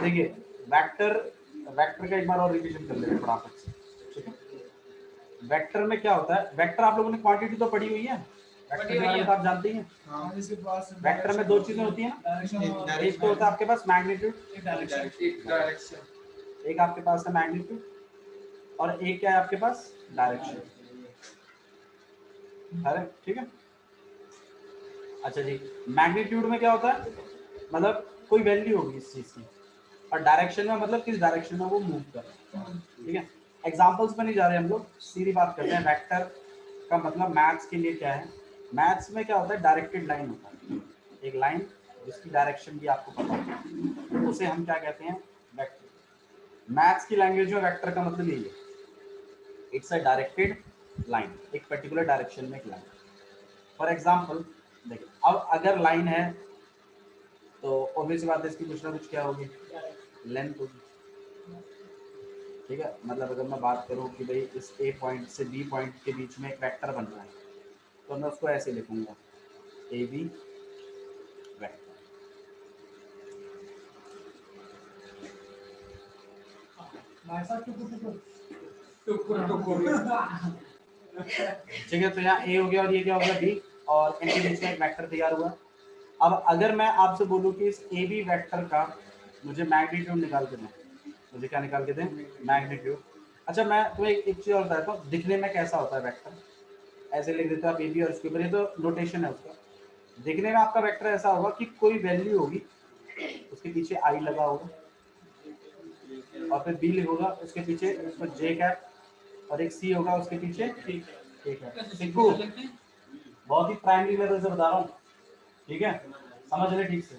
देखिए vector vector का एक बार और रिवीजन कर लेते हैं फटाफट से, ठीक है। वेक्टर में क्या होता है, वेक्टर आप लोगों ने क्वांटिटी तो पढ़ी हुई है, वेक्टर के बारे में तो आप जानते ही हैं। वेक्टर में दो चीजें होती हैं ना, एक तो होता है आपके पास मैग्नीट्यूड, एक आपके पास है मैग्नीट्यूड, और एक क्या है आपके पास, डायरेक्शन, ठीक है। अच्छा जी, मैग्नीट्यूड में क्या होता है, मतलब कोई वैल्यू होगी इस चीज की, और डायरेक्शन में मतलब किस डायरेक्शन में वो मूव कर रहा है, ठीक है। एग्जांपल्स पे नहीं जा रहे हम लोग, सीधी बात करते हैं। वेक्टर का मतलब मैथ्स के लिए क्या है, मैथ्स में क्या होता है, डायरेक्टेड लाइन होता है, एक लाइन जिसकी डायरेक्शन भी आपको पता है, उसे हम क्या कहते हैं, वेक्टर। मैथ्स की लैंग्वेज में वेक्टर का मतलब यही है, इट्स अ डायरेक्टेड लाइन, एक पर्टिकुलर डायरेक्शन में एक लाइन। फॉर एग्जाम्पल देखिए, अब अगर लाइन है तो ऑब्वियस बात है इसकी कुछ ना कुछ क्या होगी, लेंथ होगी, ठीक है। मतलब अगर मैं बात करूं कि भाई इस ए पॉइंट से बी पॉइंट के बीच में एक वेक्टर बन रहा है, तो मैं उसको ऐसे लिखूंगा, ए बी वेक्टर। ठीक है, तो यहाँ ए हो गया और ये क्या हो गया, बी, और इनके बीच में एक वेक्टर तैयार हुआ। अब अगर मैं आपसे बोलूं कि इस ए बी वेक्टर का मुझे मैग्नीट्यूड निकाल के दें, मुझे क्या निकाल के दें, मैग्नीट्यूड। अच्छा मैं तुम्हें एक चीज और बताता हूँ, दिखने में कैसा होता है वेक्टर, ऐसे लिख देते हो आप ए बी और इसके ऊपर, ये तो नोटेशन है उसका। दिखने में आपका वेक्टर ऐसा होगा कि कोई वैल्यू होगी, उसके पीछे आई लगा होगा, और फिर बी होगा उसके पीछे उसको जे कैप, और एक सी होगा उसके पीछे, ठीक है सिक्कू, बहुत ही प्राइमरी लेवल से बता रहा हूँ, ठीक है, समझ ले ठीक से।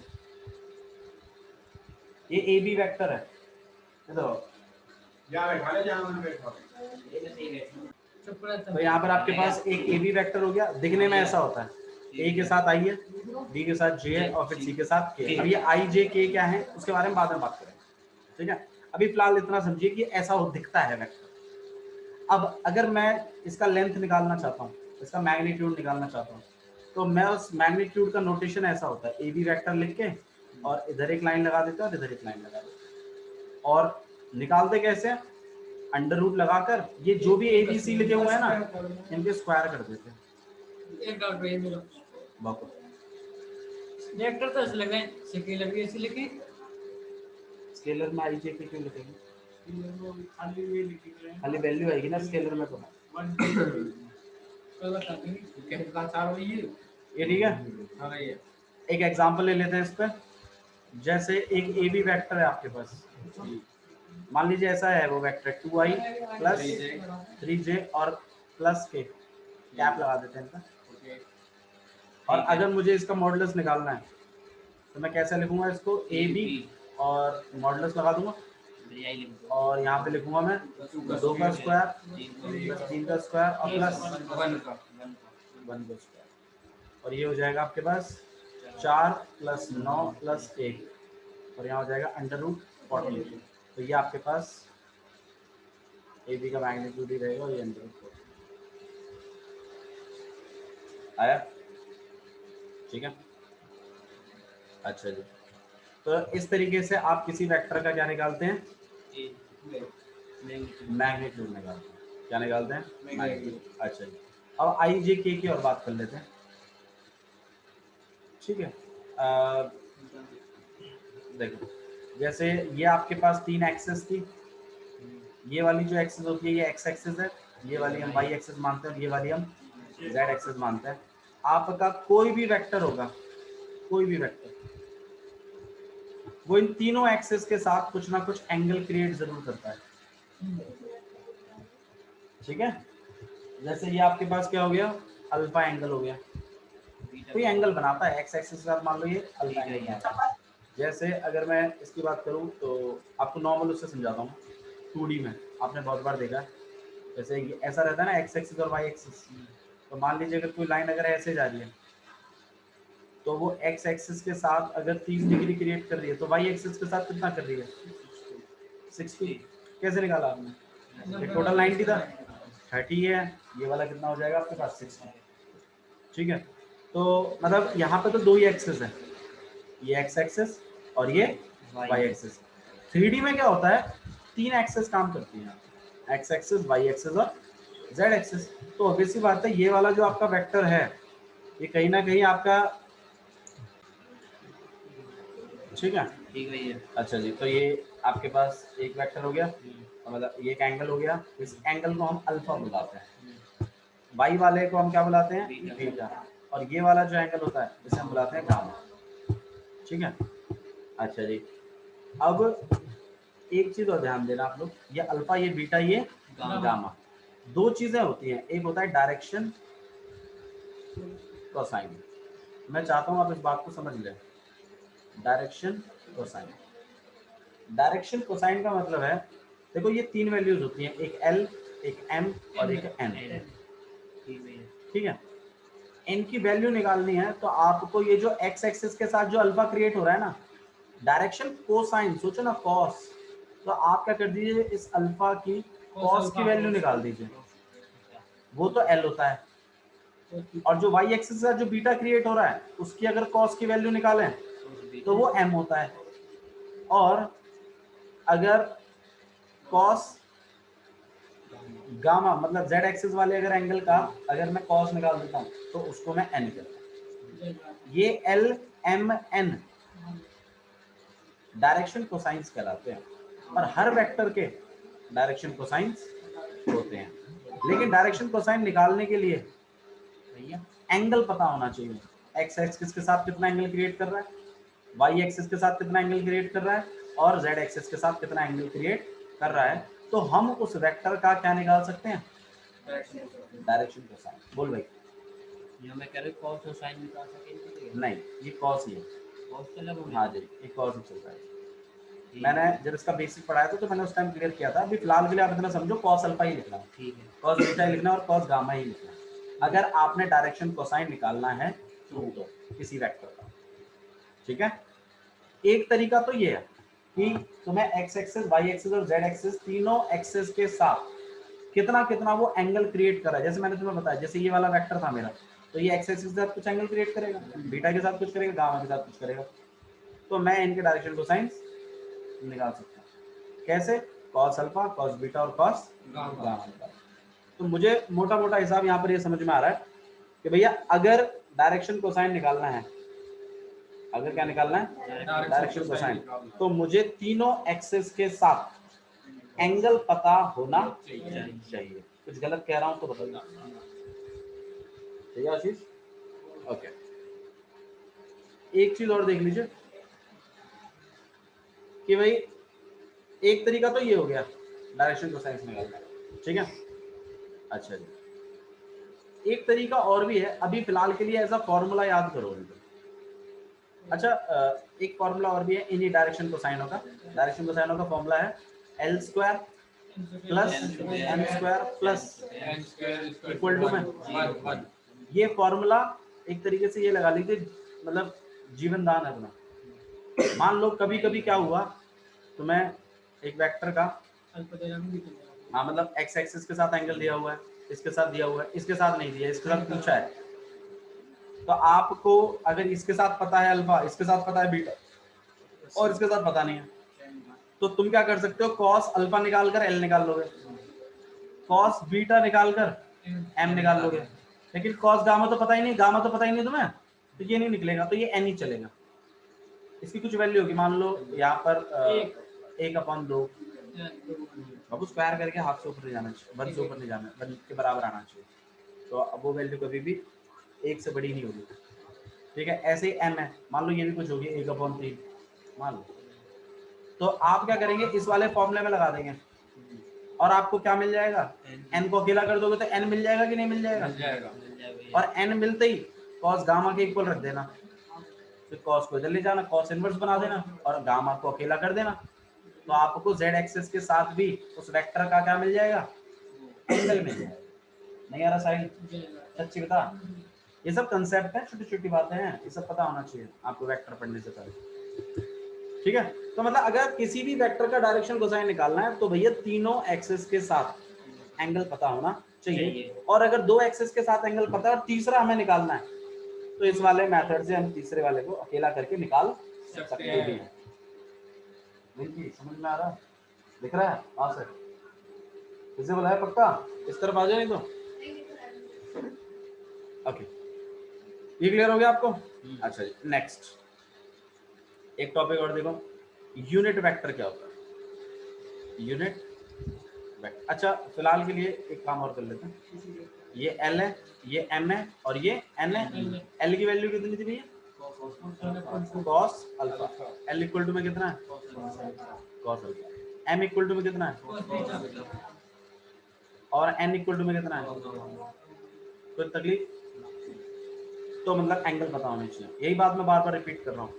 ये ए बी वेक्टर है, तो यहाँ पर आपके पास एक ए बी वेक्टर हो गया, दिखने में ऐसा होता है, ए के साथ आई है, बी के साथ जे है, और फिर सी के साथ के। अब ये आई जे के क्या है उसके बारे में बाद में बात करेंगे, ठीक है। अभी फिलहाल इतना समझिए कि ऐसा दिखता है वेक्टर। अब अगर मैं इसका लेंथ निकालना चाहता हूँ, इसका मैग्नीट्यूड निकालना चाहता हूँ, तो मैं उस मैग्नीट्यूड का नोटेशन ऐसा होता है, ए बी वेक्टर लिख के और इधर एक लाइन लगा देते हैं और इधर एक लाइन लगा देते हैं, और निकालते कैसे, अंडर रूट लगाकर ये जो भी ए बी सी लिखे हुए हैं ना, इनके स्क्वायर कर देते हैं। एक डाउट भाई मेरा, वेक्टर तो ऐसे लगाएं, स्केलर भी ऐसे लिखें, स्केलर में आई जे के क्यों लिखेंगे, खाली वैल्यू आएगी ना स्केलर में, तो ये ठीक है। एक एग्जांपल ले लेते हैं इस पर, जैसे एक ए बी वेक्टर है आपके पास, मान लीजिए ऐसा है वो वेक्टर 2i प्लस 3j और प्लस के, कैप लगा देते हैं इनका। और अगर मुझे इसका मॉडुलस निकालना है तो मैं कैसे लिखूंगा इसको, ए बी और मॉडुलस लगा दूंगा, और यहाँ पे लिखूंगा मैं 2 का स्क्वायर, 3 का स्क्वायर और प्लस 1 का स्क्वायर, और ये हो जाएगा आपके पास 4 प्लस 9 प्लस 1, और यहाँ हो जाएगा अंडर रूट 40। तो ये आपके पास ए बी का मैग्नीट्यूड ही रहेगा, और ये अंडर रूट 40 आया, ठीक है। अच्छा जी, तो इस तरीके से आप किसी वेक्टर का क्या निकालते हैं, मैग्नीट्यूड निकालते हैं। क्या निकालते हैं, मैग्नीट्यूड। अच्छा जी, अब आई जे के की और बात कर लेते हैं, ठीक है। देखो जैसे ये आपके पास 3 एक्सेस थी, ये वाली जो एक्सेस होती है ये एक्स एक्सेस है, ये वाली हम वाई एक्सेस मानते हैं, और ये वाली हम जेड एक्सेस मानते हैं। आपका कोई भी वेक्टर होगा, कोई भी वेक्टर, वो इन तीनों एक्सेस के साथ कुछ ना कुछ एंगल क्रिएट जरूर करता है, ठीक है। जैसे ये आपके पास क्या हो गया, अल्फा एंगल हो गया, कोई एंगल बनाता है एक्स एक्सिस के साथ, मान लो ये अल्फा एंगल बनाता है। जैसे अगर मैं इसकी बात करूं तो आपको नॉर्मल उससे समझाता हूँ, 2D में आपने बहुत बार देखा, जैसे ऐसा रहता है ना एक्स एक्सिस और वाई एक्सिस, तो मान लीजिए अगर कोई लाइन अगर ऐसे जा रही है, तो वो एक्स एक्सिस के साथ अगर 30 डिग्री क्रिएट कर रही है, तो वाई एक्सिस के साथ कितना कर रही है, 60। कैसे निकाला आपने, ये टोटल 90 था, 30 है, ये वाला कितना हो जाएगा आपके पास, 60, ठीक है। तो मतलब यहाँ पे तो दो ही एक्सेस है, ये एक्स एक्सेस और ये वाई एक्सेस। 3D में क्या होता है, 3 एक्सेस काम करती हैं, एक्स एक्सेस, वाई एक्सेस और जेड एक्सेस। तो ऑब्वियसली बात है ये वाला जो आपका वेक्टर है ये कहीं ना कहीं आपका, ठीक है। ठीक है ये। अच्छा जी, तो ये आपके पास एक वेक्टर हो गया, मतलब ये एक एंगल हो गया, इस एंगल को हम अल्फा बुलाते हैं, वाई वाले को हम क्या बुलाते हैं, बीटा, और ये वाला जो एंगल होता है इसे हम बुलाते हैं गामा, ठीक है। अच्छा जी, अब एक चीज और ध्यान देना आप लोग, ये अल्फा, ये बीटा, ये गामा, दो चीजें होती हैं, एक होता है डायरेक्शन कोसाइन। मैं चाहता हूं आप इस बात को समझ लें, डायरेक्शन कोसाइन। डायरेक्शन कोसाइन का मतलब है, देखो ये 3 वैल्यूज होती हैं, एक एल, एक एम और एक एन, ठीक है। एन की वैल्यू निकालनी है तो आपको ये जो एक्स एक्सिस के साथ जो अल्फा क्रिएट हो रहा है ना, डायरेक्शन कोसाइन, सोचो ना कॉस, तो आप क्या कर दीजिए, इस अल्फा की कॉस की वैल्यू निकाल दीजिए, वो तो एल होता है, और जो वाई एक्सिस के साथ जो बीटा क्रिएट हो रहा है उसकी अगर कॉस की वैल्यू निकालें तो वो एम होता है, और अगर कॉस गामा मतलब जेड एक्सिस वाले अगर एंगल का अगर मैं कॉस निकाल देता हूँ तो उसको मैं एन कहता हूँ। ये L M N direction cosines कहलाते हैं, और हर वेक्टर के डायरेक्शन कोसाइंस होते हैं, लेकिन डायरेक्शन कोसाइन निकालने के लिए भैया एंगल पता होना चाहिए, एक्स एक्सिस के साथ कितना एंगल क्रिएट कर रहा है, वाई एक्सिस के साथ कितना एंगल क्रिएट कर रहा है, और जेड एक्सिस के साथ कितना एंगल क्रिएट कर रहा है, तो हम उस वेक्टर का क्या निकाल सकते हैं, डायरेक्शन कोसाइन। बोल भाई। ये मैं कह रहा हूँ cos और sin निकाल सकेंगे। नहीं, ये कॉस ही है। cos तो अलग हो गया। हाँ जी, ये कॉस ही चल रहा है। मैंने जब इसका बेसिक पढ़ाया था तो मैंने उस टाइम क्लियर किया था, अभी फिलहाल के लिए आप इतना समझो कॉस अल्फा ही लिखना है, ठीक है। कॉस बीटा ही लिखना है और कॉस गामा ही लिखना है अगर आपने डायरेक्शन कोसाइन निकालना है तो किसी वेक्टर का, ठीक है। एक तरीका तो ये है कि तुम्हें एक्स एक्सिस, वाई एक्सिस और जेड एक्सिस तीनों एक्सिस के साथ कितना कितना वो एंगल क्रिएट कर रहा है, जैसे मैंने तुम्हें बताया, जैसे ये वाला वेक्टर था मेरा, तो ये एक्स एक्सिस के साथ कुछ एंगल क्रिएट करेगा, बीटा के साथ कुछ करेगा, गामा के साथ कुछ करेगा, तो मैं इनके डायरेक्शन कोसाइंस निकाल सकता हूँ। कैसे, कॉस अल्फा, कॉस बीटा और कॉस गामा। तो मुझे मोटा मोटा हिसाब यहाँ पर ये समझ में आ रहा है कि भैया अगर डायरेक्शन कोसाइन निकालना है, अगर क्या निकालना है, डायरेक्शन कोसाइन, तो मुझे तीनों एक्सिस के साथ एंगल पता होना चाहिए। कुछ गलत कह रहा हूं तो बताइए, ठीक है आशीष? ओके, एक चीज और देख लीजिए कि भाई एक तरीका तो ये हो गया डायरेक्शन कोसाइन निकालना, ठीक है। अच्छा जी, एक तरीका और भी है, अभी फिलहाल के लिए ऐसा फॉर्मूला याद करो। अच्छा, एक फॉर्मूला और भी है इन्हीं डायरेक्शन कोसाइनों का। डायरेक्शन कोसाइनों का फॉर्मूला है L square plus M square plus equal to में। ये फॉर्मूला एक तरीके से ये लगा लीजिए, मतलब जीवन दान है अपना। मान लो कभी कभी क्या हुआ, तुम्हें एक वेक्टर का, हाँ मतलब एक्स एक्सिस के साथ एंगल दिया हुआ है, इसके साथ दिया हुआ है, इसके साथ नहीं दिया, इसके साथ पूछा है, तो आपको अगर इसके साथ पता है अल्फा, इसके साथ पता है बीटा और इसके साथ पता नहीं है, तो तुम क्या कर सकते हो, कॉस अल्फा निकाल कर एल निकाल लोगे, कॉस बीटा निकाल कर एम निकाल लोगे, लेकिन कॉस गामा तो पता ही नहीं, गामा तो पता ही नहीं तुम्हें, तो ये नहीं निकलेगा, तो ये एन ही चलेगा। इसकी कुछ वैल्यू होगी, मान लो यहाँ पर 1/2, अब स्क्वायर करके हाफ से ऊपर नहीं जाना चाहिए, 1 से ऊपर नहीं जाना, 1 के बराबर आना चाहिए, तो अब वो वैल्यू कभी भी 1 से बड़ी नहीं होगी, ठीक है। ऐसे ही एम है, मान लो ये भी कुछ होगी 1/3 मान लो, तो आप क्या करेंगे, इस वाले फॉर्मूले में लगा देंगे और आपको क्या मिल जाएगा, एन को अकेला कर दोगे तो एन मिल जाएगा कि नहीं मिल जाएगा, और एन मिलते ही कॉस गामा के इक्वल रख देना, फिर कॉस को इधर ले जाना, कॉस इनवर्स बना देना और गामा को अकेला कर देना, तो आपको जेड एक्सिस के साथ भी उस वेक्टर का क्या मिल जाएगा, एंगल मिल जाएगा। नहीं आ रहा साहिल, सच्ची बता, ये सब कंसेप्ट है, छोटी छोटी बातें हैं, ये सब पता होना चाहिए आपको वेक्टर पढ़ने से पहले, ठीक है। तो मतलब अगर किसी भी वेक्टर का डायरेक्शन कोसाइन निकालना है तो भैया तीनों एक्सिस के साथ एंगल पता होना चाहिए, और अगर 2 एक्सिस के साथ एंगल पता है और तीसरा हमें निकालना है तो इस वाले मेथड से हम तीसरे वाले को अकेला करके निकाल सकते हैं। रिंकी समझ में आ रहा है? दिख रहा है? हाँ सर, इसे बुलाया पक्का, इस तरफ आ जाए नहीं तो। ओके, ये क्लियर हो गया आपको? अच्छा जी, नेक्स्ट एक टॉपिक और देखो, यूनिट वेक्टर क्या होता है? Unit vector. अच्छा फिलहाल के लिए एक काम और कर लेते हैं, ये एल है, ये एम है और ये एन है। एल की वैल्यू कितनी थी भैया? Cos alpha. L equal to में कितना है? Cos alpha. M equal to में कितना है? और एन इक्वल टू में कितना है? कोई तकलीफ? तो मतलब एंगल पता होने चाहिए, यही बात मैं बार बार रिपीट कर रहा हूँ।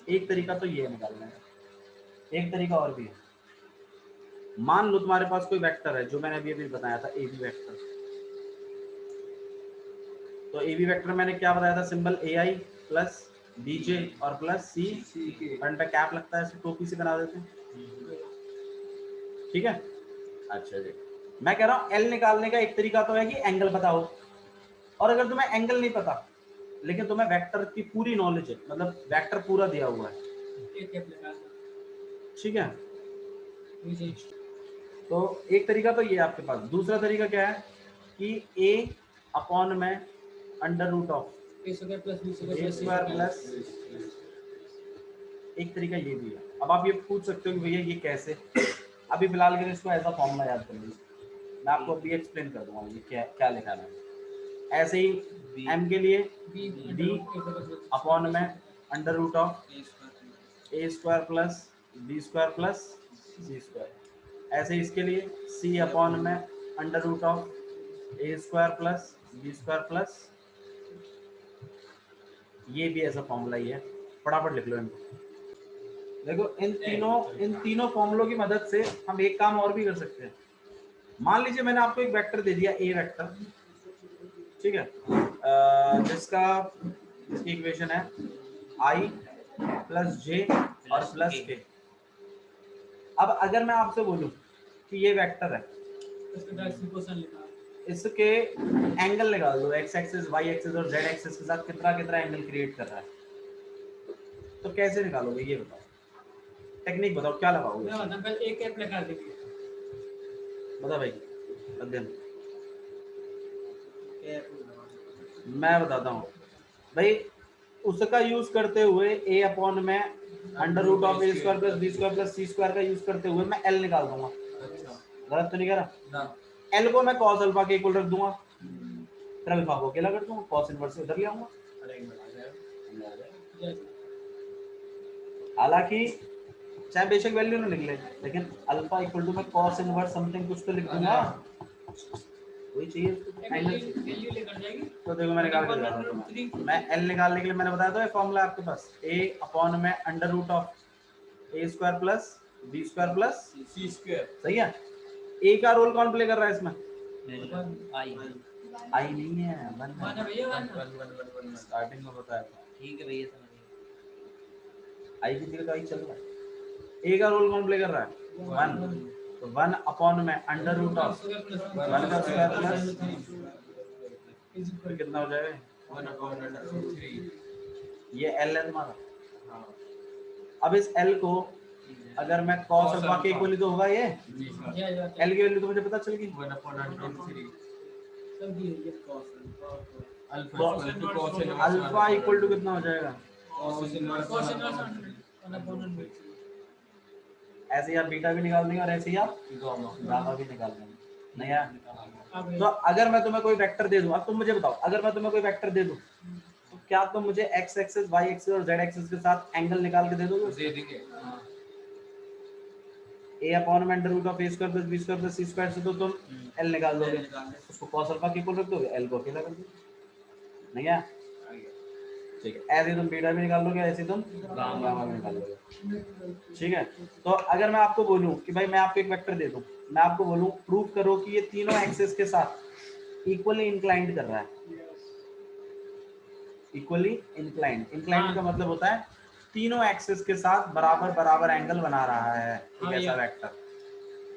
एक तरीका तो ये है निकालने का, एक तरीका और भी है। मान लो तुम्हारे पास कोई वेक्टर है, जो मैंने अभी अभी बताया था, ए बी वेक्टर। तो ए बी वेक्टर मैंने क्या बताया था? सिंबल ए आई प्लस बी जे और प्लस सी, फ्रंट पे कैप लगता है, टोपी से बना देते हैं, ठीक है? अच्छा जी, मैं कह रहा हूँ एल निकालने का एक तरीका तो है कि एंगल पता हो, और अगर तुम्हें एंगल नहीं पता लेकिन तुम्हें वेक्टर की पूरी नॉलेज है, मतलब वेक्टर पूरा दिया हुआ है, ठीक है? तो एक तरीका तो ये है आपके पास। दूसरा तरीका क्या है कि a अपॉन में under root of A square plus, एक तरीका ये भी है। अब आप ये पूछ सकते हो कि भैया ये कैसे? अभी फिलहाल के लिए इसको ऐसा फॉर्मूला याद कर लीजिए, मैं आपको अभी एक्सप्लेन कर दूंगा ये क्या क्या लिखा है। ऐसे ही m के लिए b अपॉन में under root of A square plus B square plus C square. ऐसे ही इसके लिए c अपॉन में under root of A square plus B square plus, ये भी ऐसा फॉर्मूला ही है, फटाफट लिख लो इनको। देखो इन तीनों फॉर्मूलों की मदद से हम एक काम और भी कर सकते हैं। मान लीजिए मैंने आपको एक वेक्टर दे दिया ए वेक्टर, ठीक है, जिसकी इक्वेशन है आई प्लस जे और प्लस के। अब अगर मैं आपसे बोलूं कि ये वेक्टर है, इसके एंगल निकाल दो, एक्स एक्सिस वाई एक्सिस और जेड एक्सिस के साथ कितना कितना एंगल क्रिएट कर रहा है, तो कैसे निकालोगे ये बताओ? टेक्निक बताओ, क्या लगाओगे? बता भाई, अध्ययन मैं बताता हूँ भाई। उसका यूज करते हुए ए अपॉन में under root of A square plus B square plus C square का यूज करते हुए मैं एल निकाल दूंगा। गलत तो नहीं कह रहा? एल को मैं कॉस अल्फा के इक्वल रख दूंगा, फिर अल्फा को अकेला कर दूंगा, कॉस इनवर्स इधर ले आऊंगा। हालांकि चाहे बेशक वैल्यू ना निकले, लेकिन अल्फा इक्वल टू में कॉस इनवर्स समथिंग कुछ तो लिख दूंगा, वही चाहिए तो देखो मैं निकाल के दिखाता हूं। मैं एल निकालने के लिए मैंने बताया था फॉर्मूला आपके पास, ए अपॉन में under root of A square plus B square plus C square, सही है? ए का रोल कौन प्ले कर रहा है इसमें? आई नहीं है, वन स्टार्टिंग में बताया था, ठीक है भैया समझ गए। आई की जगह तो आई चल रहा है। ए का रोल कौन प्ले कर रहा है? वन, तो वन अपॉन में अंडर रूट ऑफ वन का स्क्वायर प्लस, कितना हो जाएगा? ये एल है तुम्हारा। अब इस एल को अगर मैं cos अल्फा के इक्वल तो होगा, ये एल की वैल्यू तो मुझे पता चल गई। अल्फा इक्वल टू कितना हो जाएगा? ऐसे ही आप बीटा भी निकाल देंगे और ऐसे ही आप गामा भी निकाल देंगे, नहीं यार? तो अगर मैं तुम्हें कोई वेक्टर दे दूं, अब तुम मुझे बताओ, अगर मैं तुम्हें कोई वेक्टर दे दूं तो क्या तुम मुझे एक्स एक्सिस वाई एक्सिस और जेड एक्सिस के साथ एंगल निकाल के दे दोगे? दे देंगे। ए अपॉन में under root of A square plus B square plus C square से तो तुम एल निकाल दोगे, उसको cos अल्फा के इक्वल रख दोगे, एल को अकेला कर दोगे, नहीं है? ठीक है, ऐसे तुम बीटा भी निकाल लोगे, ऐसे तुम गामा भी निकाल लोगे, ठीक है? तो अगर मैं आपको बोलूं कि भाई मैं आपको एक वेक्टर दे दूं, मैं आपको बोलूं प्रूव करो कि ये तीनों एक्सिस के साथ इक्वली इंक्लाइंड कर रहा है, इक्वली इंक्लाइंड, इंक्लाइंड का मतलब होता है तीनों एक्सिस के साथ बराबर बराबर एंगल बना रहा है, एक ऐसा वेक्टर।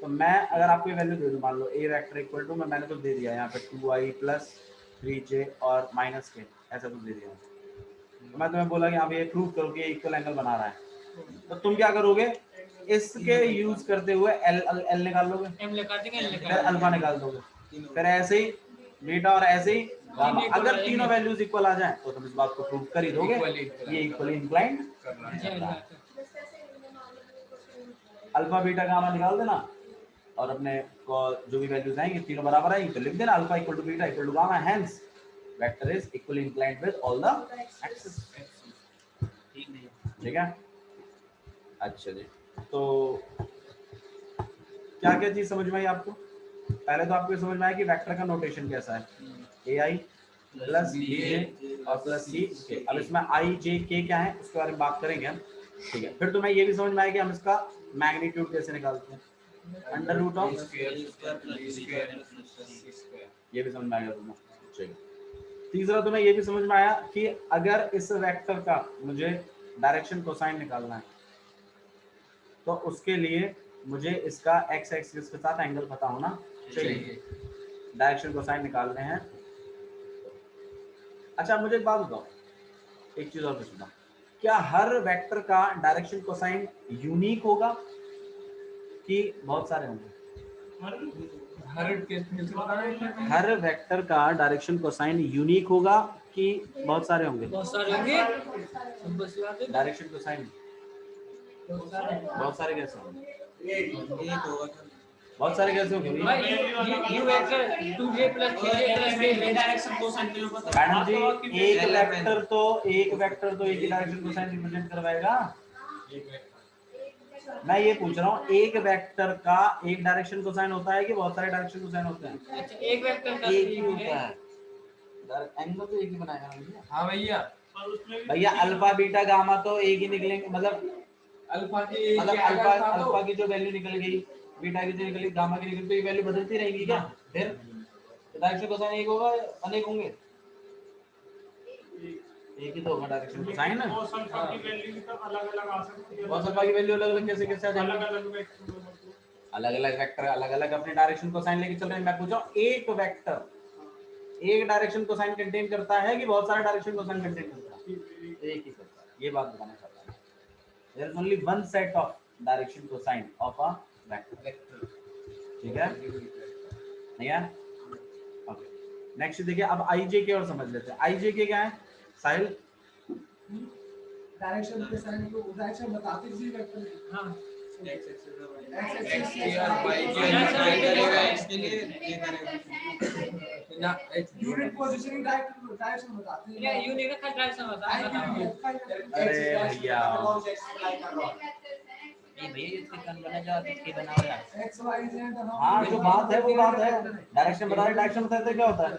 तो मैं अगर आपको वैल्यू दे दूं, मान लो ए वेक्टर इक्वल टू, मैंने तो दे दिया यहाँ पे 2i प्लस 3j और माइनस के, ऐसा तो दे दिया। तो मैं तुम्हें बोला कि हाँ ये प्रूव करो कि ये इक्वल एंगल बना रहा है, तो तुम क्या करोगे? इसके यूज करते हुए एल एल निकाल लोगे, एम निकाल देंगे, एल फिर निकाल अल्फा निकाल दोगे, फिर ऐसे ही बीटा और ऐसे ही गामा। अगर तीनों वैल्यूज इक्वल आ जाए तो तुम इस बात को प्रूव कर ही दोगे ये इक्वली इंक्लाइंड देंगे। अल्फा बीटा गामा निकाल देना और अपने को जो भी वैल्यूज आएंगे तीनों बराबर आएंगे तो लिख देना alpha equal to beta equal to gamma, hence vector is equally inclined with all the axis. ठीक है, अच्छा जी। तो क्या क्या चीज समझ में आई आपको? पहले तो आपको समझ में आया कि वेक्टर का नोटेशन कैसा है, ए आई प्लस बी जे और प्लस सी के। अब इसमें आई जे के क्या है उसके बारे में बात करेंगे हम। ठीक है, फिर तुम्हें ये भी समझ में आया कि हम इसका मैग्नीट्यूड कैसे निकालते हैं, अंडर रूट ऑफ ये भी समझ में आया तुम्हें। चलिए, तीसरा तुम्हें ये भी समझ में आया कि अगर इस वेक्टर का मुझे डायरेक्शन कोसाइन निकालना है तो उसके लिए मुझे इसका एक्स एक्सिस के साथ एंगल पता होना चाहिए, डायरेक्शन कोसाइन निकालने हैं। अच्छा मुझे एक बात बताओ, एक चीज और पूछना, क्या हर वेक्टर का डायरेक्शन कोसाइन यूनिक होगा कि बहुत सारे होंगे? हर वेक्टर का डायरेक्शन कोसाइन यूनिक होगा कि बहुत सारे होंगे? बहुत सारे होंगे। डायरेक्शन कोसाइन बहुत सारे कैसे होंगे? बहुत सारे कैसे होंगे भाई you vector 2j + 3j + k direction cosine के लिए पता है। मैडम जी एक वेक्टर तो एक ही डायरेक्शन कोसाइन रिप्रेजेंट करवाएगा। मैं ये पूछ रहा हूँ एक वेक्टर का एक डायरेक्शन कोसाइन होता है कि बहुत सारे डायरेक्शन कोसाइन होते हैं? अच्छा एक वेक्टर का एक ही होता है, एंगल तो एक ही बनाएगा ना। हाँ भैया, भैया अल्फा बीटा गामा तो एक ही निकलेंगे, मतलब अल्फा अल्फा की जो वैल्यू निकल गई, बीटा की जो निकली, गामा की निकली, तो ये वैल्यू बदलती रहेगी क्या? फिर डायरेक्शन कोसाइन एक होगा अनेक होंगे? एक ही तो होगा डायरेक्शन कोसाइन। cos अल्फा की वैल्यू भी तो अलग-अलग आ सकती है। cos अल्फा की वैल्यू अलग-अलग कैसे कैसे आ जाएगी? अलग-अलग वेक्टर अलग-अलग वेक्टर अलग-अलग अपने डायरेक्शन कोसाइन लेके चल रहे हैं। मैं पूछ रहा हूं एक वेक्टर एक डायरेक्शन कोसाइन कंटेन करता है कि बहुत सारे डायरेक्शन कोसाइन कंटेन करता है? एक ही करता है, ये बात बताना चाहता हूं। There is only one set of direction cosine of a vector. ठीक है, ठीक है, ओके। नेक्स्ट देखिए, अब आई जे के और समझ लेते हैं। आई जे के क्या है साहिल? डायरेक्शन के साइन को डायरेक्शन बताते किसी वेक्टर में। हां एक्स एक्स और वाई करेगा, इसके लिए ये करेगा ना। यूनिट पोजीशनिंग डायरेक्शन बताते हैं। या यूनिट का डायरेक्शन बता। अरे भैया ये भैया इसके कन बना जा के बनाओ यार। X Y Z. हाँ जो बात है वो बात है, डायरेक्शन बता रहे, डायरेक्शन बताते क्या होता है?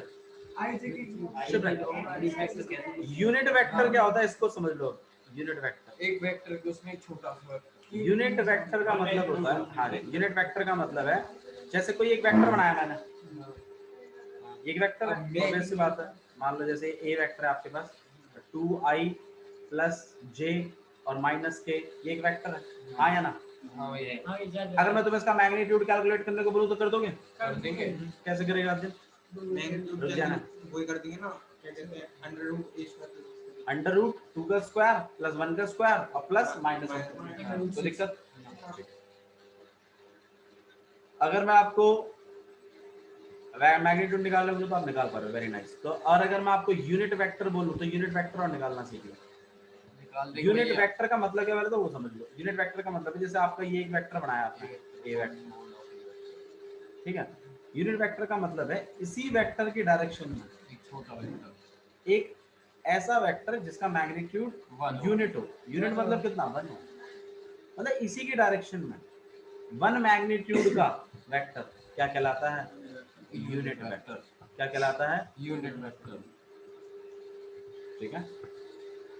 आई जे की यूनिट वेक्टर क्या होता है इसको समझ लो। यूनिट वेक्टर, एक वेक्टर के उसमें एक छोटा सा वेक्टर। यूनिट वेक्टर का मतलब होता है, हाँ यूनिट वेक्टर का मतलब है जैसे कोई एक वेक्टर बनाया मैंने, एक वेक्टर है, ऑब्वियस सी बात है। मान लो जैसे ए वेक्टर है आपके पास 2i + j और -k, ये एक वेक्टर है, हाँ या ना? हाँ भैया, हां ये जा अगर मैं तुम्हें इसका मैग्नीट्यूड कैलकुलेट करने को बोलूं तो कर दोगे? कर देंगे। कैसे करेगा अर्जुन? रुक जाना। वही कर देंगे ना, क्या कहते हैं, अंडर रूट 2 का स्क्वायर प्लस 1 का स्क्वायर और प्लस माइनस तो लिख सकते। अगर मैं आपको मैग्नीट्यूड निकालना बोलूं तो आप निकाल पा रहे हो, वेरी नाइस। तो और अगर मैं आपको यूनिट वेक्टर बोलूं तो यूनिट वेक्टर और निकालना सीख लो। निकाल देंगे। यूनिट वेक्टर का मतलब क्या है तो वो समझ लो। यूनिट वेक्टर का मतलब है जैसे आपका ये एक वेक्टर बनाया आपने, ए वेक्टर, ठीक है। यूनिट वेक्टर का मतलब है इसी वेक्टर की डायरेक्शन में एक छोटा वेक्टर, एक ऐसा वेक्टर जिसका मैग्नीट्यूड यूनिट हो। यूनिट मतलब कितना? 1 हो, मतलब इसी की डायरेक्शन में 1 मैग्नीट्यूड का वेक्टर क्या कहलाता है? Unit vector. क्या कहलाता है? Unit vector. ठीक है,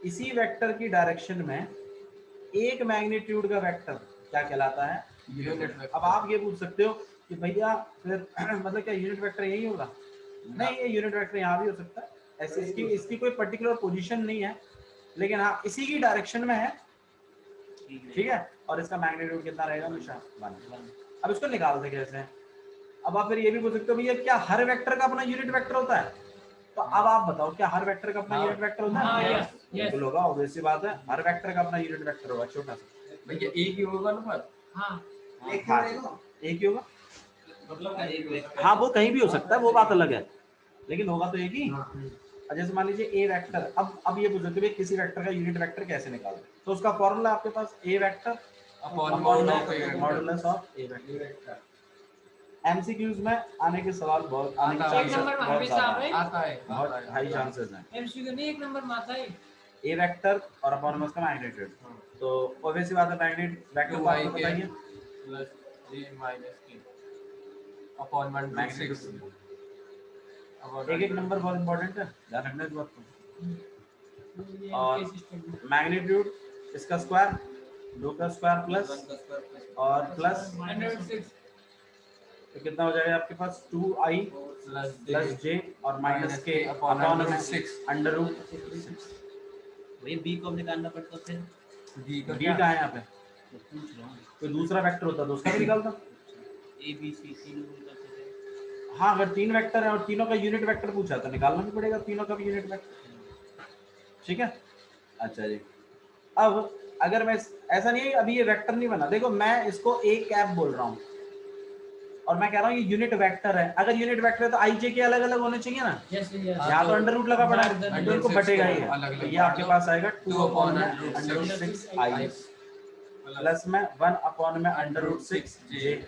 इसी वेक्टर की डायरेक्शन में एक मैग्नीट्यूड का वेक्टर क्या कहलाता है? Unit vector. अब आप ये पूछ सकते हो कि भैया फिर मतलब क्या यूनिट वेक्टर यही होगा? नहीं, ये यूनिट वेक्टर यहाँ भी हो सकता है। ऐसे इसकी कोई पर्टिकुलर पोजीशन नहीं है, लेकिन हाँ इसी की डायरेक्शन में है, ठीक है। और इसका मैग्नीट्यूड कितना रहेगा? हमेशा 1। अब इसको निकाल दे कैसे? अब आप फिर ये भी पूछ सकते हो भैया क्या हर वेक्टर का अपना यूनिट वेक्टर होता है? तो अब आप बताओ क्या हर वेक्टर का अपना यूनिट वेक्टर होता हाँ, है? yes, बिल्कुल होगा, ऑब्वियस सी बात है, हर वेक्टर का अपना यूनिट वेक्टर होगा छोटा सा। भैया एक ही होगा ना, पर हाँ एक क्यों रहेगा? एक ही होगा। मतलब हाँ वो कहीं भी हो सकता है, वो बात अलग है, लेकिन होगा तो एक ही। और जैसे मान लीजिए ए वेक्टर, अब ये पूछो कि भाई किसी वेक्टर का यूनिट वेक्टर कैसे निकालते हैं, तो उसका फॉर्मूला आपके पास A vector upon modulus of A vector. MCQs में आने के सवाल बहुत आने के आता है। एक चांसेस नंबर में बहुत हमेशा ज्यादा आवे। हैं, आता है बहुत हाई चांसेस हैं। एमसीक्यू नहीं, एक नंबर में आता है। ए वेक्टर और अपॉन में उसका मैग्नीट्यूड, तो ऑब्वियस सी बात है मैग्नीट्यूड वेक्टर को आपको बताइए plus j minus k upon 1 to 6 एक एक नंबर बहुत इंपॉर्टेंट है, ध्यान रखना इस बात को। ये और केस स्टडी। मैग्नीट्यूड इसका स्क्वायर, दो का स्क्वायर प्लस और प्लस, 106 तो कितना हो जाएगा आपके पास 2i प्लस j और माइनस k अपॉन में 6 अंडर रूट 6। वही बी को निकालना पड़ता फिर। b का b क्या कहाँ है यहाँ पे, तो पूछ रहा हूँ कोई दूसरा वेक्टर होता तो उसका भी निकालता। ए बी सी तीनों को निकालते थे। हाँ अगर तीन वेक्टर है और तीनों का यूनिट वेक्टर पूछा तो निकालना भी पड़ेगा तीनों का भी यूनिट वेक्टर, ठीक है। अच्छा जी, अब अगर मैं ऐसा नहीं है अभी ये वेक्टर नहीं बना, देखो मैं इसको ए कैप बोल रहा हूँ और मैं कह रहा हूँ ये यूनिट वेक्टर है, अगर यूनिट वेक्टर है तो आई जे के अलग अलग होने चाहिए ना, यस यस। यहाँ तो अंडर रूट लगा पड़ा है तो इनको बटेगा ही है, अलग-अलग तो ये आपके पास आएगा 2 अपॉन में अंडर रूट 6 आई प्लस में 1 अपॉन में अंडर रूट 6 जे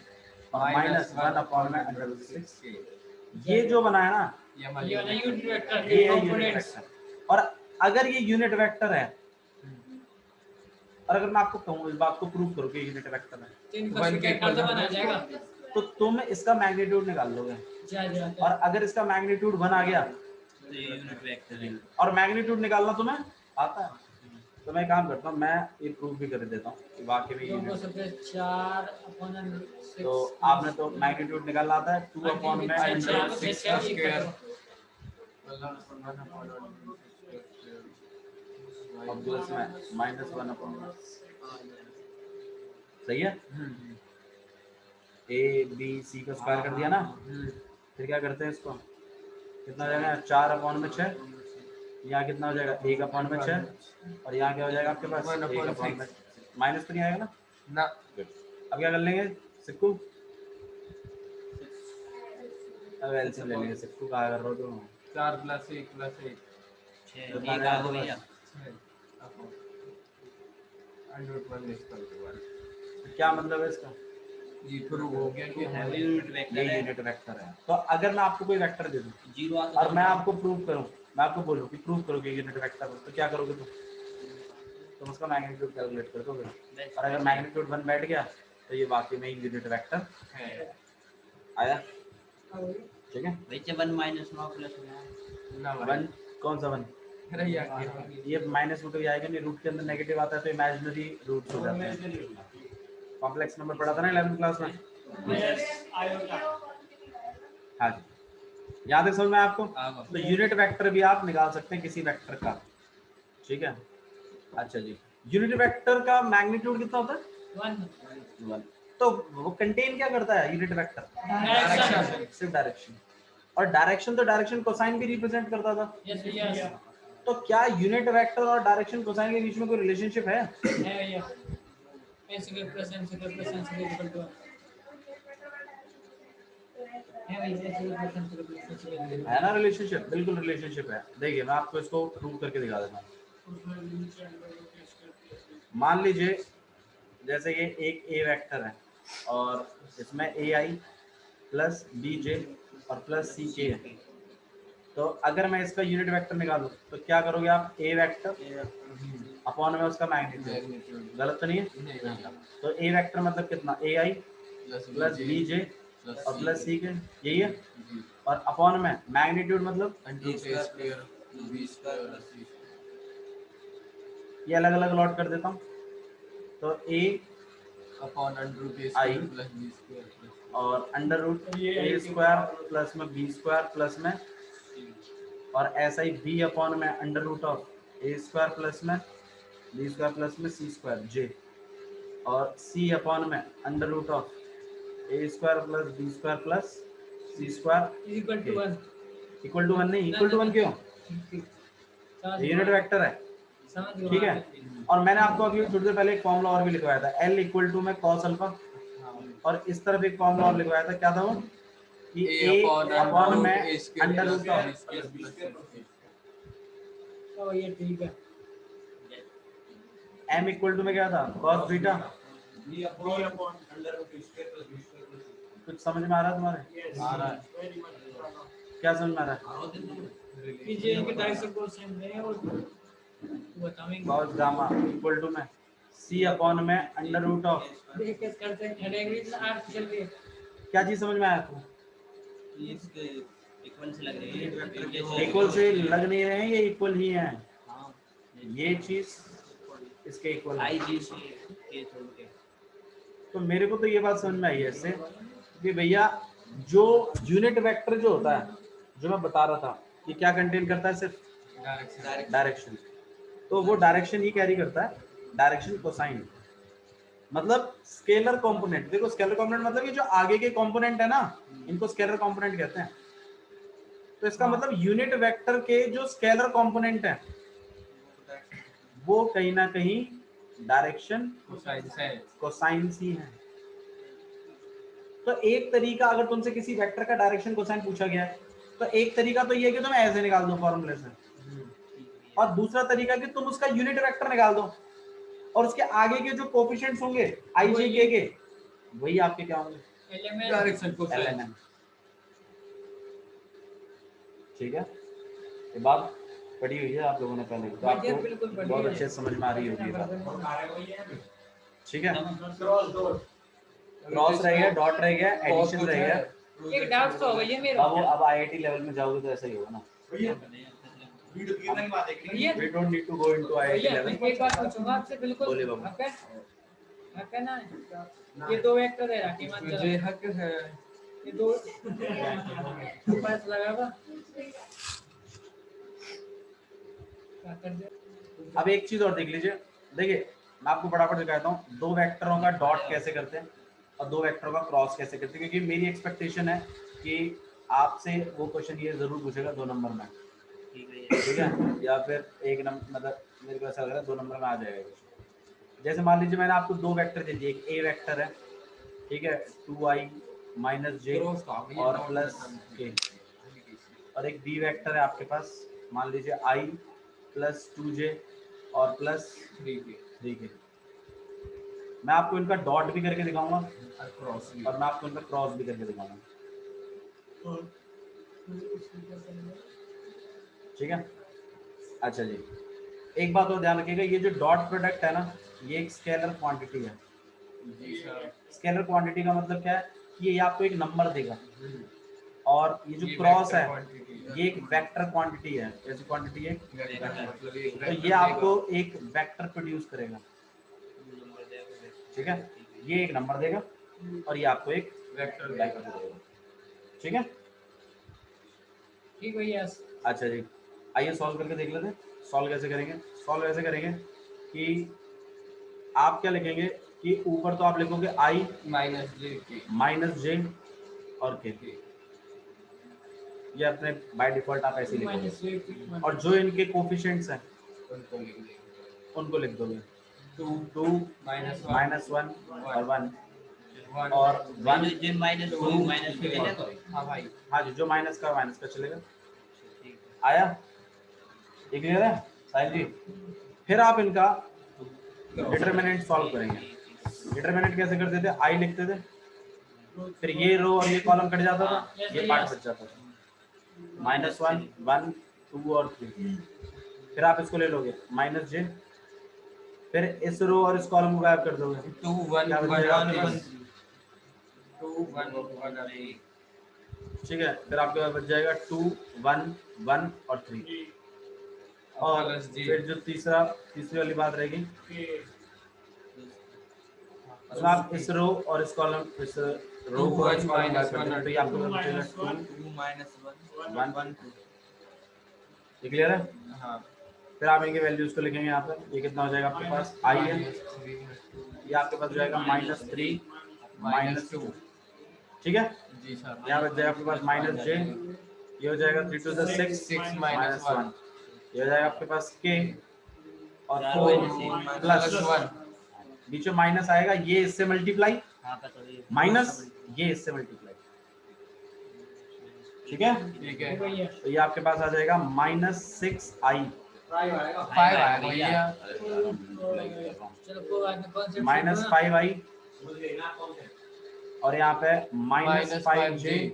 और माइनस 1 अपॉन में अंडर रूट 6 के। ये जो बना है ना ये ये वाला यूनिट वेक्टर ये के है यूनिट कंपोनेंट्स। वेक्टर, और अगर ये यूनिट वेक्टर है और अगर मैं आपको कहूँ इस बात को प्रूव करो कि यूनिट वेक्टर है, तो इनका वन के वेक्टर तो इक्वल बना जाएगा। तो तुम इसका मैग्नीट्यूड निकाल लोगे, जा जा और अगर इसका मैग्नीट्यूड 1 आ गया तो ये यूनिट वेक्टर है। और मैग्नीट्यूड निकालना तुम्हें आता है, तो मैं काम करता हूँ मैं ये प्रूव भी कर देता हूँ कि वाकई में दो को यूनिट, सबसे 4 अपॉन 6। तो आपने तो मैग्नीट्यूड निकालना आता है 2 अपॉन में अंडर रूट 6 का स्क्वायर और जो इसमें माइनस 1 अपॉन, सही है। ए बी सी का स्क्वायर कर दिया ना, फिर क्या करते हैं इसको, कितना हो जाएगा 4 अपॉन में 6, यहाँ कितना हो जाएगा 1 अपॉन में 6 और यहाँ क्या हो जाएगा आपके पास 1 1 अपॉन में माइनस तो नहीं आएगा ना। ना अब क्या कर लेंगे सिक्कू, अब एलसीएम ले लेंगे, सिक्कू कहा कर रहे हो तुम, 4 प्लस 1 प्लस 1 छः एक आ गया। क्या मतलब है इसका, ये प्रूव हो गया कि है वो यूनिट ये वेक्टर है। यूनिट वेक्टर है। तो अगर मैं आपको कोई वेक्टर दे दूं जीरो आता और मैं आपको प्रूव करूं, मैं आपको बोलूं कि प्रूव करो कि यूनिट वेक्टर है, तो क्या करोगे तुम उसका मैग्नीट्यूड कैलकुलेट कर दोगे, और अगर मैग्नीट्यूड 1 बैठ गया तो ये वाकई में यूनिट वेक्टर है आया, ठीक है। वैसे 1 माइनस 9 प्लस 9 ना 1 कौन सा 1, अरे यार ये माइनस रूट भी आएगा नहीं, रूट के अंदर नेगेटिव आता है तो इमेजिनरी रूट्स हो जाते हैं। कॉम्प्लेक्स नंबर पढ़ा था ना 11th क्लास में, यस आयोटा। हाँ जी याद है समझ में आपको। हाँ। तो यूनिट वेक्टर भी आप निकाल सकते हैं किसी वेक्टर का, ठीक है। अच्छा जी, यूनिट वेक्टर का मैग्नीट्यूड कितना होता है 1 1, तो वो कंटेन क्या करता है यूनिट वेक्टर, डायरेक्शन। सिर्फ डायरेक्शन, और डायरेक्शन तो डायरेक्शन कोसाइन भी रिप्रेजेंट करता था, यस यस तो क्या यूनिट वेक्टर और डायरेक्शन कोसाइन के बीच में कोई रिलेशनशिप है, है ये n square plus n square plus n square equal to है भाई n square plus n square plus n square है ना रिलेशनशिप, बिल्कुल रिलेशनशिप है। देखिए मैं आपको इसको प्रूव करके दिखा देता हूँ। मान लीजिए जैसे ये एक ए वेक्टर है और इसमें ए आई प्लस बी जे और प्लस सी के है, तो अगर मैं इसका यूनिट वेक्टर निकालूं तो क्या करोगे आप, ए वेक्टर अपॉन में उसका मैग्नीट्यूड, गलत तो नहीं है। तो ए वेक्टर मतलब कितना, ए आई प्लस बी जे और प्लस सी के, यही है, और अपॉन में मैग्नीट्यूड मतलब ये अलग अलग लॉट कर देता हूँ, तो A upon under root A I square plus B square और under root A square plus में बी स्क्वायर प्लस में, और ऐसा ही बी अपॉन में under root of A square plus में बी स्क्वायर प्लस में सी स्क्वायर जे, और सी अपॉन में under root of A square plus B square plus C square equal to 1 equal to 1 नहीं, equal to 1 क्यों, unit vector है, समझ गए। ठीक है। और मैंने आपको अभी थोड़ी देर पहले एक फॉर्मूला और भी लिखवाया था, L इक्वल टू में cos अल्फा, और इस तरफ एक फॉर्मूला और लिखवाया था, क्या था वो, कि A अपॉन में अंडर रूट ऑफ, तो ये ठीक है। M इक्वल टू में क्या था, cos बीटा। कुछ समझ में आ रहा है तुम्हारे? आ रहा है। क्या समझ में आ रहा है? कि जे इनके डायरेक्शन को सेम नहीं है, और बताएंगे cos गामा इक्वल टू में C अपॉन में अंडर रूट ऑफ, देख के करते हैं। थर्ड एंगल आर्ट चल रही है। क्या चीज समझ में आया आपको? ये इसके इक्वल से लग रही है, इक्वल से लग नहीं रहे हैं, ये इक्वल ही हैं, हाँ ये चीज इसके इक्वल है। आई जी से ये छोड़ के तो मेरे को तो ये बात समझ में आई है इससे कि भैया जो यूनिट वेक्टर जो होता है, जो मैं बता रहा था कि क्या कंटेन करता है, सिर्फ डायरेक्शन, तो वो डायरेक्शन ही कैरी करता है, डायरेक्शन कोसाइन, मतलब स्केलर कंपोनेंट। देखो स्केलर कंपोनेंट मतलब ये जो आगे के कंपोनेंट है ना, इनको स्केलर कंपोनेंट कहते हैं। तो इसका मतलब यूनिट वेक्टर के जो स्केलर कंपोनेंट है वो कहीं ना कहीं डायरेक्शन कोसाइन ही है। तो एक तरीका, अगर तुमसे किसी वेक्टर का डायरेक्शन कोसाइन पूछा गया है, तो एक तरीका तो ये है कि तुम ऐसे निकाल दो फॉर्मूले से, और दूसरा तरीका कि तुम उसका यूनिट वेक्टर निकाल दो, और उसके आगे के जो कोफिशिएंट्स होंगे आई जे के वही आपके क्या होंगे, डायरेक्शन LNM। ठीक है, ये बात पढ़ी हुई है आप लोगों ने पहले, तो बढ़िया, आपको बिल्कुल बढ़िया बहुत है। अच्छे से समझ में आ रही होगी ये बात। ठीक है, क्रॉस रह गया, डॉट रह गया, एडिशन रह गया। एक डाउट तो हो गई है मेरा। अब IIT लेवल में जाओगे तो ऐसा ही होगा ना। भैया We don't need to go into IIT भैया level। एक बात पूछूंगा आपसे, बिल्कुल बोलिए बाबू। हक है ना, ये दो वेक्टर है राखी मान मुझे हक है। ये दो पास लगावा क्या कर दे। अब एक चीज और देख लीजिए, देखिए मैं आपको फटाफट दिखाता हूँ दो वेक्टरों का डॉट कैसे करते हैं और दो वेक्टरों का क्रॉस कैसे करते हैं, क्योंकि मेरी एक्सपेक्टेशन है कि आपसे वो क्वेश्चन ये जरूर पूछेगा 2 नंबर में, ठीक है, या फिर 1 नंबर, मतलब मेरे को ऐसा लग रहा है 2 नंबर में आ जाएगा कुछ। जैसे मान लीजिए मैंने आपको 2 वेक्टर दे दिए, एक A वेक्टर है, ठीक है, 2i माइनस जे और प्लस k, और एक B वेक्टर है आपके पास, मान लीजिए i प्लस 2j और प्लस 3k। मैं आपको इनका डॉट भी करके दिखाऊंगा और मैं आपको इनका क्रॉस भी करके दिखाऊंगा। ठीक है, अच्छा जी, एक बात और ध्यान रखिएगा, ये जो डॉट प्रोडक्ट है ना, ये एक स्केलर क्वांटिटी है। स्केलर क्वांटिटी का मतलब क्या है कि ये आपको एक नंबर देगा, और ये जो क्रॉस है ये एक वेक्टर क्वांटिटी है। कैसी क्वांटिटी है? तो ये आपको एक वेक्टर प्रोड्यूस करेगा, ठीक है, ये एक नंबर देगा और ये आपको एक वेक्टर देगा, ठीक है। ठीक भैया। अच्छा जी, आइए सॉल्व करके देख लेते हैं। सॉल्व कैसे करेंगे? सॉल्व ऐसे करेंगे कि आप क्या लिखेंगे कि ऊपर तो आप लिखोगे i माइनस जे और k, ये अपने बाय डिफॉल्ट आप ऐसे ही लिखोगे, और जो इनके कोफिशिएंट्स हैं उनको लिख दोगे, 2 माइनस 1 और 1 और 1 जे माइनस 2 माइनस के चलेगा। हाँ भाई, हाँ जी, जो माइनस का चलेगा। आया? ये क्लियर है साहिल जी? फिर आप इनका डिटरमिनेंट सॉल्व करेंगे। डिटरमिनेंट कैसे करते थे? आई लिखते थे, फिर ये रो और ये कॉलम कट जाता था, ये पार्ट बच जाता था, -1 1 2 और 3। फिर आप इसको ले लोगे माइनस जे, फिर इस रो और इस कॉलम को गायब कर दोगे, 2 1 क्या बच 1 जाएगा? 1 2 1 1 ठीक है, फिर आपके पास बच जाएगा 2 1 1 और 3, और प्लस जी। फिर जो तीसरी वाली बात रहेगी, तो आप इस रो और इस कॉलम, इस रो को और इस कॉलम गायब कर देंगे, तो ये आपको बचेगा 2 minus 1 1 1। क्लियर है? हाँ, फिर आप इनके वैल्यूज को लिखेंगे यहाँ पर, ये कितना हो जाएगा आपके पास? i है, ये आपके पास हो जाएगा -3 -2, ठीक है। जी सर। यहाँ बच जाएगा आपके पास माइनस जे, ये हो जाएगा 3 to the 6 6 -1, ये हो जाएगा आपके पास k, और यार, 4 वैसे प्लस 1 बीच में माइनस आएगा, ये इससे मल्टीप्लाई हाँ पता है माइनस ये इससे मल्टीप्लाई, ठीक है। ठीक है भैया तो ये आपके पास आ जाएगा -6i 5 आएगा 5 आएगा भैया चलो कोई बात नहीं, कॉन्सेप्ट -5i और यहाँ पे -5j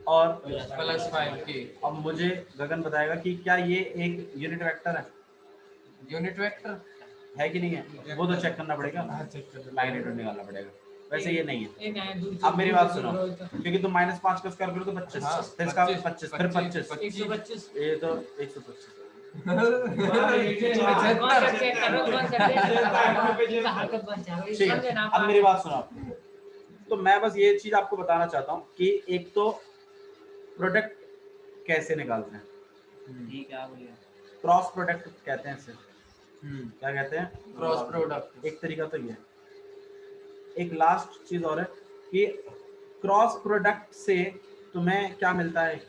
और +5k। अब मुझे गगन बताएगा कि क्या ये एक यूनिट वेक्टर है यूनिट वेक्टर कि नहीं है, वो तो चेक करना पड़ेगा, चेक कर मैग्नीट्यूड निकालना पड़ेगा। वैसे ये नहीं है। एक आया दूर अब मेरी बात सुनो, क्योंकि तुम -5 का स्क्वायर करो तो 25, हाँ, फिर इसका 25, 25 फिर 25, 125 ये तो 125 कॉन्सेप्ट चेक करो, कॉन्सेप्ट हरकत बन जाएगी, ठीक समझे है। ना अब मेरी बात सुनो आप। तो मैं बस ये चीज आपको बताना चाहता हूँ कि एक तो प्रोडक्ट कैसे निकालते हैं, ठीक है भैया क्रॉस प्रोडक्ट कहते हैं इसे, क्या कहते हैं, क्रॉस प्रोडक्ट। एक तरीका तो ये है। एक लास्ट चीज और है कि क्रॉस प्रोडक्ट से तुम्हें क्या मिलता है,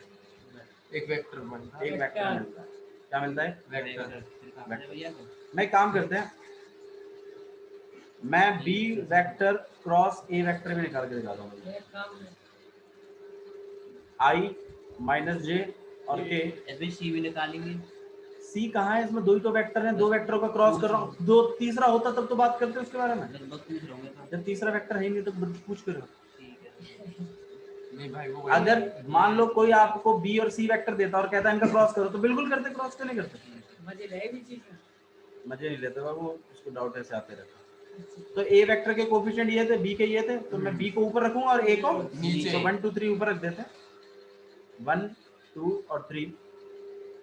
एक वेक्टर बनता है। एक वेक्टर मिलता है। क्या मिलता है, वेक्टर। भैया मैं काम करते हैं, मैं B vector cross A vector भी निकाल के दिखाता हूँ। एक काम आई माइनस जे और के, ऐसे सी भी निकालेंगे। सी कहाँ है इसमें, दो ही तो वेक्टर हैं, दो वेक्टरों का क्रॉस कर रहा हूँ, दो तीसरा होता तब तो बात करते हैं उसके बारे में। लगभग पूछ रहा हूँ मैं तो। जब तीसरा वेक्टर है ही नहीं तो पूछ कर। ठीक है नहीं भाई वो अगर मान लो कोई आपको बी और सी वेक्टर देता और कहता है इनका क्रॉस करो, तो बिल्कुल करते, क्रॉस क्यों नहीं करते। मजे ले भी चीज मजे नहीं लेते बाबू, उसको डाउट ऐसे आते रहते। तो ए वेक्टर के कोफिशिएंट ये थे, बी के ये थे, तो मैं बी को ऊपर रखूंगा और ए को नीचे। तो 1 2 3 ऊपर रख देते हैं, 1 2 और 3,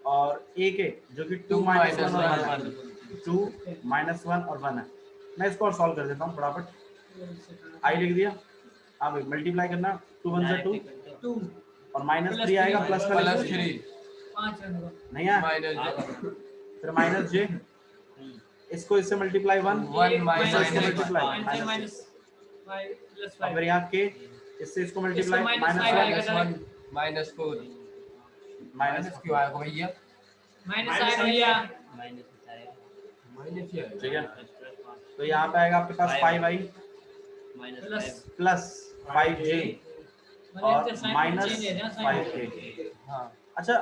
और ए के जो कि 2 -1 और 1 2 -1 और 1 है। मैं इसको और सॉल्व कर देता हूँ फटाफट। आई लिख दिया, हाँ भाई मल्टीप्लाई करना, 2 1 से 2 2 और -3 आएगा प्लस +3 5 रन को नहीं है, माइनस फिर -j, इसको इससे multiply 1 1 minus minus minus 5 plus और 5 फिर यहाँ के इससे इसको मल्टीप्लाई इसको minus five -1 आएगा। -4 माइनस क्यों आएगा भैया? माइनस आएगा भैया माइनस आएगा माइनस ही आएगा। ठीक है। तो यहाँ पे आएगा आपके पास 5i माइनस प्लस 5j और मतलब साइन माइनस चेंज है ना 5k। हाँ अच्छा,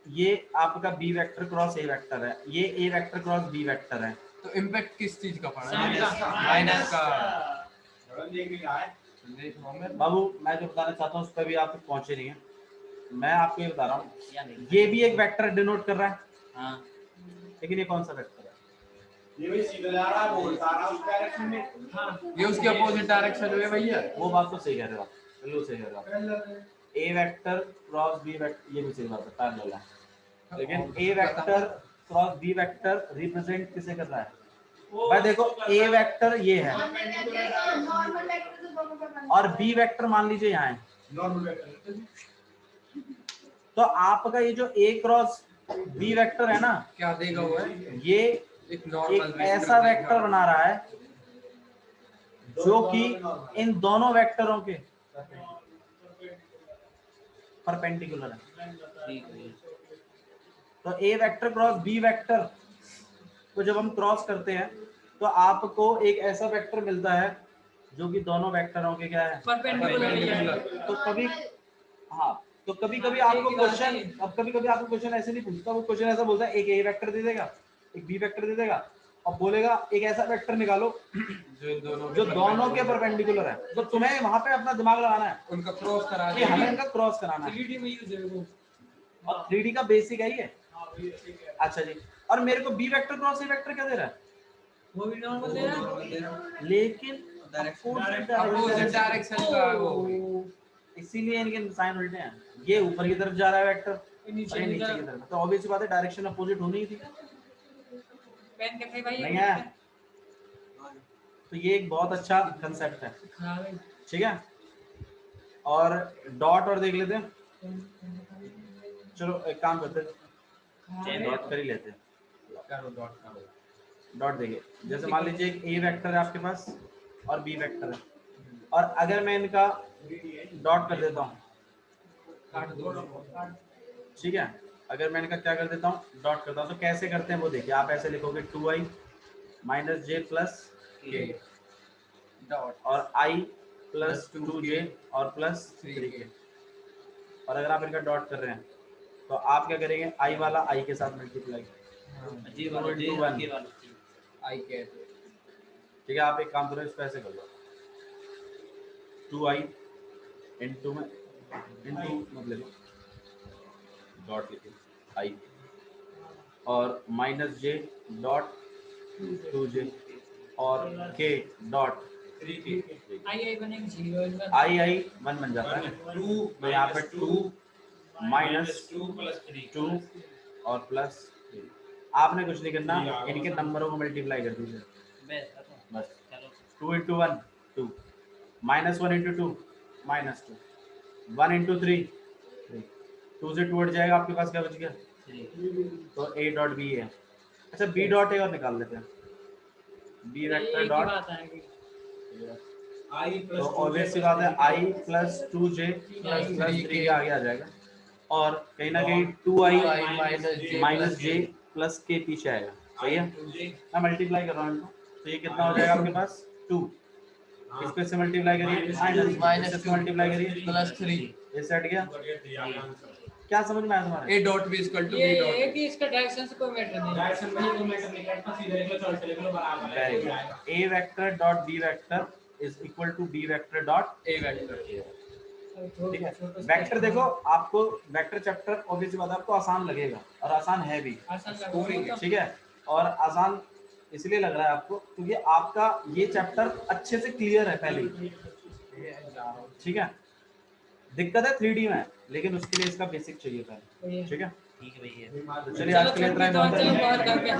ये आपका B vector cross A vector है, ये A vector cross B vector है। तो इम्पैक्ट किस चीज का पड़ा साइन का। माइनस का। बाबू मैं जो बताना चाहता हूँ उस पर भी आप पहुंचे नहीं है, मैं आपको ये बता रहा हूँ, या नहीं ये भी एक वेक्टर डिनोट कर रहा है, हाँ लेकिन ये कौन सा वेक्टर है, ये भी सीधा जा रहा है, बोलता रहा उस डायरेक्शन में। हां ये उसके अपोजिट डायरेक्शन में भैया। वो बात तो सही कह रहे हो आप, बिल्कुल सही कह रहे हो आप। A vector cross B vector, ये भी सही बात है, पैरेलल है, लेकिन A vector cross B vector represent किसे कर रहा है भाई, देखो ए वेक्टर ये है और बी वेक्टर मान लीजिए यहाँ है, नॉर्मल वेक्टर तो आपका ये जो ए क्रॉस बी वेक्टर है ना, क्या देगा वो है? ये एक नॉर्मल एक ऐसा वेक्टर बना रहा है जो कि इन दोनों वेक्टरों के परपेंडिकुलर है। ठीक है तो ए वेक्टर क्रॉस बी वेक्टर को जब हम क्रॉस करते हैं तो आपको एक ऐसा वेक्टर मिलता है जो कि दोनों वेक्टरों के क्या है, परपेंडिकुलर है तो कभी हाँ, तो कभी कभी आपको क्वेश्चन, अब कभी कभी आपको क्वेश्चन ऐसे नहीं पूछता, वो क्वेश्चन ऐसा बोलता है एक ए वेक्टर दे देगा, एक बी वेक्टर दे देगा और बोलेगा एक ऐसा वेक्टर निकालो जो दोनों के परपेंडिकुलर है। तो तुम्हें वहां पे अपना दिमाग लगाना है उनका क्रॉस करा कि हमें इनका क्रॉस कराना है, 3D में यूज है वो। और 3D का बेसिक है ये। अच्छा जी, और मेरे को B vector cross A vector क्या दे रहा है, वो भी नॉर्मल दे रहा है लेकिन अपोजिट डायरेक्शन का वो। इसीलिए इनके साइन उल्टे हैं, ये ऊपर की तरफ जा रहा है वेक्टर और नीचे ये नीचे की तरफ, तो ऑब्वियस बात है डायरेक्शन अपोजिट होनी ही थी, पेन करते भाई नहीं है? तो ये एक बहुत अच्छा कंसेप्ट है, हां भाई ठीक है। और डॉट और देख लेते हैं, चलो एक काम करते हैं, डॉट कर ही लेते हैं। करो डॉट करो। डॉट देखिए, जैसे मान लीजिए एक ए वेक्टर है आपके पास और बी वेक्टर है, और अगर मैं इनका डॉट कर देता हूँ, काट दो। ठीक है, अगर मैं इनका क्या कर देता हूँ, डॉट करता हूँ, तो कैसे करते हैं वो देखिए। आप ऐसे लिखोगे 2i माइनस जे प्लस के डॉट और i प्लस 2j और प्लस 3k। और अगर आप इनका डॉट कर रहे हैं तो आप क्या करेंगे, i वाला i के साथ मल्टीप्लाई, जी वाला जे 2 into 1। के वाला आई कैट ठीक है, आप एक काम करो, इसको ऐसे कर लो, 2i इंटू में इंटू मतलब डॉट लिखिए i और माइनस जे डॉट 2j और k डॉट 3k। आई बनेगा 0 इनका i 1 बन जाता है, तो यहाँ पे 2 माइनस 2 प्लस 3 2 और प्लस 3। आपने कुछ नहीं करना, इनके नंबरों को मल्टीप्लाई कर दीजिए बस। चलो 2 into 1 2 minus 1 into 2 minus 2 1 into 3 3 2 से 2 हट जाएगा, आपके पास क्या बच गया, तो a डॉट b है। अच्छा b डॉट a और निकाल लेते हैं, b वेक्टर एक ही डॉट, बात आएगी I तो प्लस ऑब्वियस सी बात है i plus 2j plus 3k आगे आ जाएगा, और कहीं ना कहीं 2i minus j plus k पीछे आएगा। सही है, मैं मल्टीप्लाई कर रहा हूँ इनको, तो ये कितना हो जाएगा आपके पास 2, इसको इससे मल्टीप्लाई करिए, माइनस इससे मल्टीप्लाई करिए प्लस 3 ये सेट गया। क्या समझ में आया तुम्हारे? A dot B equal to ये बी है डॉट कि इसका डायरेक्शन से कोई मैटर नहीं है। डायरेक्शन में कोई मैटर नहीं करता, सीधे लिख लो, चौड़े लिख लो, बराबर है, very good. a vector dot b vector is equal to b vector dot A vector ठीक है। वेक्टर देखो, आपको वेक्टर चैप्टर ऑब्वियसली बात है, आपको आसान लगेगा और आसान है भी, आसान लगा ठीक है। और आसान इसलिए लग रहा है आपको क्योंकि आपका ये चैप्टर अच्छे से क्लियर है पहले ही, ठीक है। दिक्कत है 3D में, लेकिन उसके लिए इसका बेसिक चाहिए पहले, ठीक है। ठीक है भैया। तो चलिए आज के लिए इतना ही बहुत है। बात करके